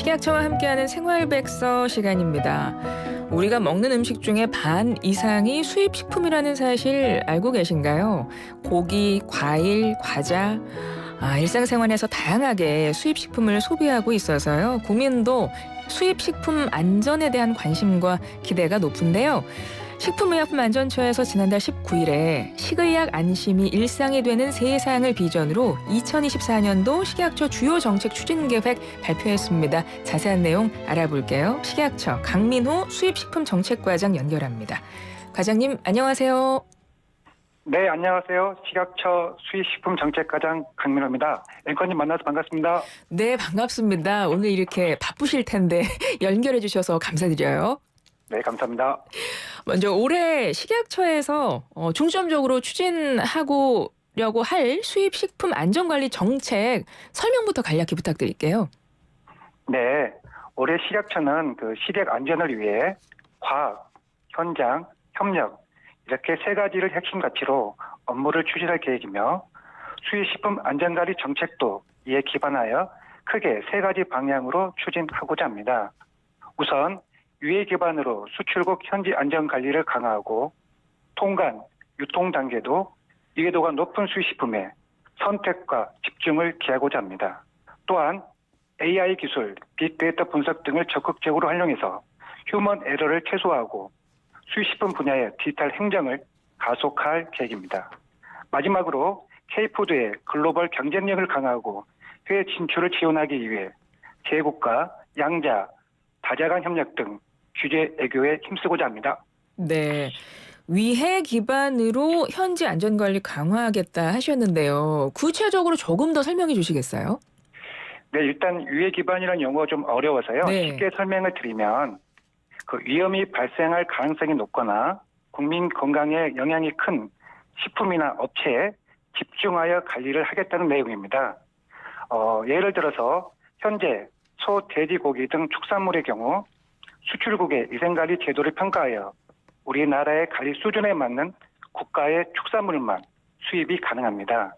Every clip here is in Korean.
식약처와 함께하는 생활백서 시간입니다. 우리가 먹는 음식 중에 반 이상이 수입식품이라는 사실 알고 계신가요? 고기, 과일, 과자, 일상생활에서 다양하게 수입식품을 소비하고 있어서요. 국민도 수입식품 안전에 대한 관심과 기대가 높은데요. 식품의약품안전처에서 지난달 19일에 식의약 안심이 일상이 되는 세상을 비전으로 2024년도 식약처 주요 정책 추진 계획 발표했습니다. 자세한 내용 알아볼게요. 식약처 강민호 수입식품정책과장 연결합니다. 과장님 안녕하세요. 네, 안녕하세요. 식약처 수입식품정책과장 강민호입니다. 앵커님 만나서 반갑습니다. 네, 반갑습니다. 오늘 이렇게 바쁘실 텐데 연결해 주셔서 감사드려요. 네, 감사합니다. 먼저 올해 식약처에서 중점적으로 추진하려고 할 수입식품 안전관리 정책 설명부터 간략히 부탁드릴게요. 네, 올해 식약처는 식약 안전을 위해 과학, 현장, 협력 이렇게 세 가지를 핵심 가치로 업무를 추진할 계획이며 수입식품 안전관리 정책도 이에 기반하여 크게 세 가지 방향으로 추진하고자 합니다. 우선 유해 기반으로 수출국 현지 안전 관리를 강화하고 통관, 유통 단계도 이해도가 높은 수입식품의 선택과 집중을 기하고자 합니다. 또한 AI 기술, 빅데이터 분석 등을 적극적으로 활용해서 휴먼 에러를 최소화하고 수입식품 분야의 디지털 행정을 가속화할 계획입니다. 마지막으로 K푸드의 글로벌 경쟁력을 강화하고 해외 진출을 지원하기 위해 제국과 양자, 다자간 협력 등 규제 애교에 힘쓰고자 합니다. 네, 위해 기반으로 현지 안전관리 강화하겠다 하셨는데요. 구체적으로 조금 더 설명해 주시겠어요? 네, 일단 유해 기반이라는 용어가 좀 어려워서요. 네. 쉽게 설명을 드리면 위험이 발생할 가능성이 높거나 국민 건강에 영향이 큰 식품이나 업체에 집중하여 관리를 하겠다는 내용입니다. 예를 들어서 현재 소, 돼지, 고기 등 축산물의 경우 수출국의 위생관리 제도를 평가하여 우리나라의 관리 수준에 맞는 국가의 축산물만 수입이 가능합니다.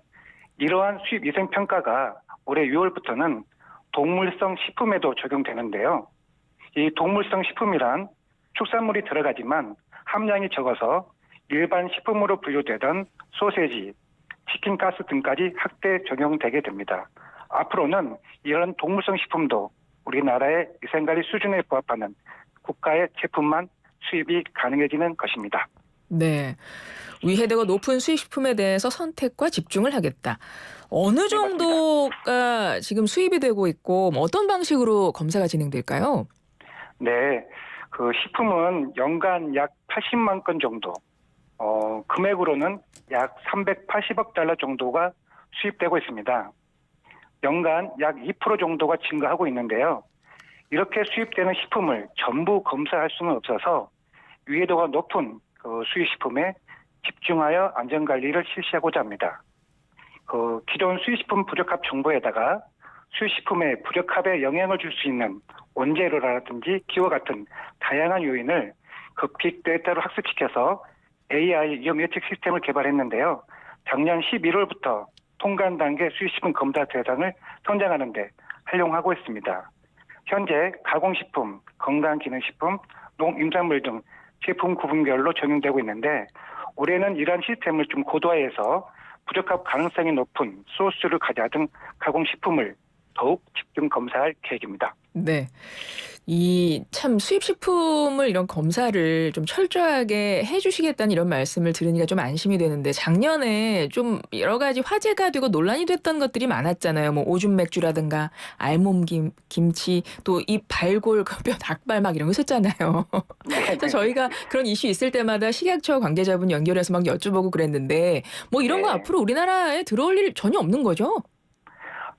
이러한 수입 위생 평가가 올해 6월부터는 동물성 식품에도 적용되는데요. 이 동물성 식품이란 축산물이 들어가지만 함량이 적어서 일반 식품으로 분류되던 소세지, 치킨가스 등까지 확대 적용되게 됩니다. 앞으로는 이런 동물성 식품도 우리나라의 위생관리 수준에 부합하는 국가의 제품만 수입이 가능해지는 것입니다. 네, 위해도가 높은 수입식품에 대해서 선택과 집중을 하겠다. 어느 정도가 지금 수입이 되고 있고 어떤 방식으로 검사가 진행될까요? 네, 식품은 연간 약 80만 건 정도, 금액으로는 약 380억 달러 정도가 수입되고 있습니다. 연간 약 2% 정도가 증가하고 있는데요. 이렇게 수입되는 식품을 전부 검사할 수는 없어서 위해도가 높은 수입식품에 집중하여 안전관리를 실시하고자 합니다. 기존 수입식품 부적합 정보에다가 수입식품의 부적합에 영향을 줄 수 있는 원재료라든지 기와 같은 다양한 요인을 빅데이터로 학습시켜서 AI 위험 예측 시스템을 개발했는데요. 작년 11월부터 통관 단계 수입식품 검사 대상을 선정하는 데 활용하고 있습니다. 현재 가공식품, 건강기능식품, 농임산물 등 제품 구분별로 적용되고 있는데 올해는 이러한 시스템을 좀 고도화해서 부적합 가능성이 높은 소스를 가져야 등 가공식품을 더욱 집중 검사할 계획입니다. 네. 이 참 수입식품을 이런 검사를 좀 철저하게 해주시겠다는 이런 말씀을 들으니까 좀 안심이 되는데 작년에 좀 여러 가지 화제가 되고 논란이 됐던 것들이 많았잖아요. 뭐 오줌 맥주라든가 알몸 김치 또 입 발골 뼈 닭발 막 이런 거 있었잖아요. 그래서 저희가 그런 이슈 있을 때마다 식약처 관계자분 연결해서 막 여쭤보고 그랬는데 뭐 이런 거 앞으로 우리나라에 들어올 일 전혀 없는 거죠?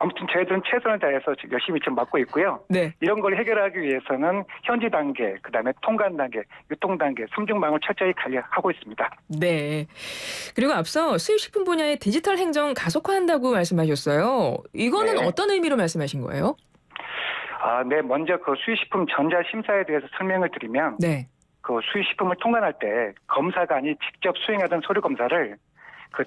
아무튼 저희들은 최선을 다해서 열심히 지금 맡고 있고요. 네. 이런 걸 해결하기 위해서는 현지 단계, 그다음에 통관 단계, 유통 단계, 삼중방을 철저히 관리하고 있습니다. 네. 그리고 앞서 수입식품 분야의 디지털 행정 가속화한다고 말씀하셨어요. 이거는 네. 어떤 의미로 말씀하신 거예요? 네. 먼저 수입식품 전자 심사에 대해서 설명을 드리면 네. 수입식품을 통관할 때 검사관이 직접 수행하던 서류 검사를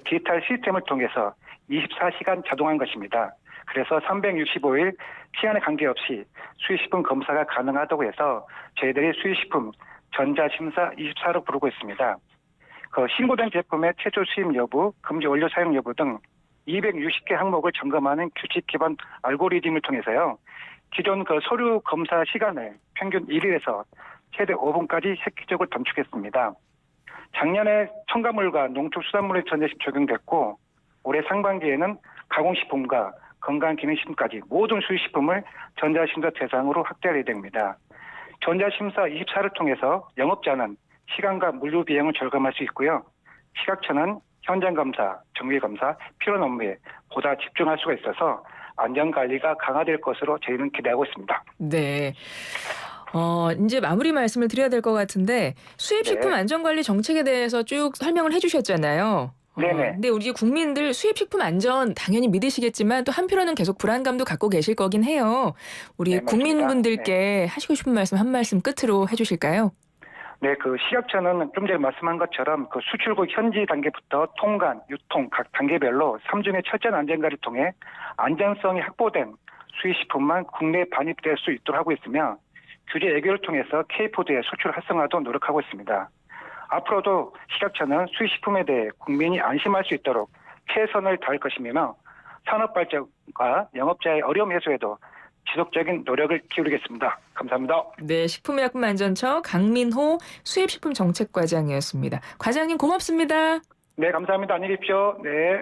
디지털 시스템을 통해서 24시간 자동화한 것입니다. 그래서 365일 시간에 관계없이 수입식품 검사가 가능하다고 해서 저희들이 수입식품 전자심사 24로 부르고 있습니다. 그 신고된 제품의 최초 수입 여부, 금지 원료 사용 여부 등 260개 항목을 점검하는 규칙 기반 알고리즘을 통해서요. 기존 그 서류 검사 시간을 평균 1일에서 최대 5분까지 획기적으로 단축했습니다. 작년에 첨가물과 농축수산물의 전자심 적용됐고 올해 상반기에는 가공식품과 건강기능식품까지 모든 수입식품을 전자심사 대상으로 확대할 예정입니다. 전자심사 24를 통해서 영업자는 시간과 물류 비용을 절감할 수 있고요. 시각처는 현장 검사, 정밀 검사, 필요한 업무에 보다 집중할 수가 있어서 안전 관리가 강화될 것으로 저희는 기대하고 있습니다. 네. 이제 마무리 말씀을 드려야 될 것 같은데 수입식품 네. 안전관리 정책에 대해서 쭉 설명을 해주셨잖아요. 네네. 근데 우리 국민들 수입식품 안전 당연히 믿으시겠지만 또 한편으로는 계속 불안감도 갖고 계실 거긴 해요. 우리 네, 맞습니다. 국민분들께 하시고 싶은 말씀 한 말씀 끝으로 해주실까요? 네, 그 식약처는 좀 전에 말씀한 것처럼 그 수출국 현지 단계부터 통관, 유통 각 단계별로 3중의 철저한 안전관리를 통해 안전성이 확보된 수입식품만 국내에 반입될 수 있도록 하고 있으며 규제 애교를 통해서 K푸드의 수출 활성화도 노력하고 있습니다. 앞으로도 식약처는 수입식품에 대해 국민이 안심할 수 있도록 최선을 다할 것이며 산업 발전과 영업자의 어려움 해소에도 지속적인 노력을 기울이겠습니다. 감사합니다. 네, 식품의약품안전처 강민호 수입식품 정책과장이었습니다. 과장님 고맙습니다. 네, 감사합니다. 안녕히 계십시오. 네.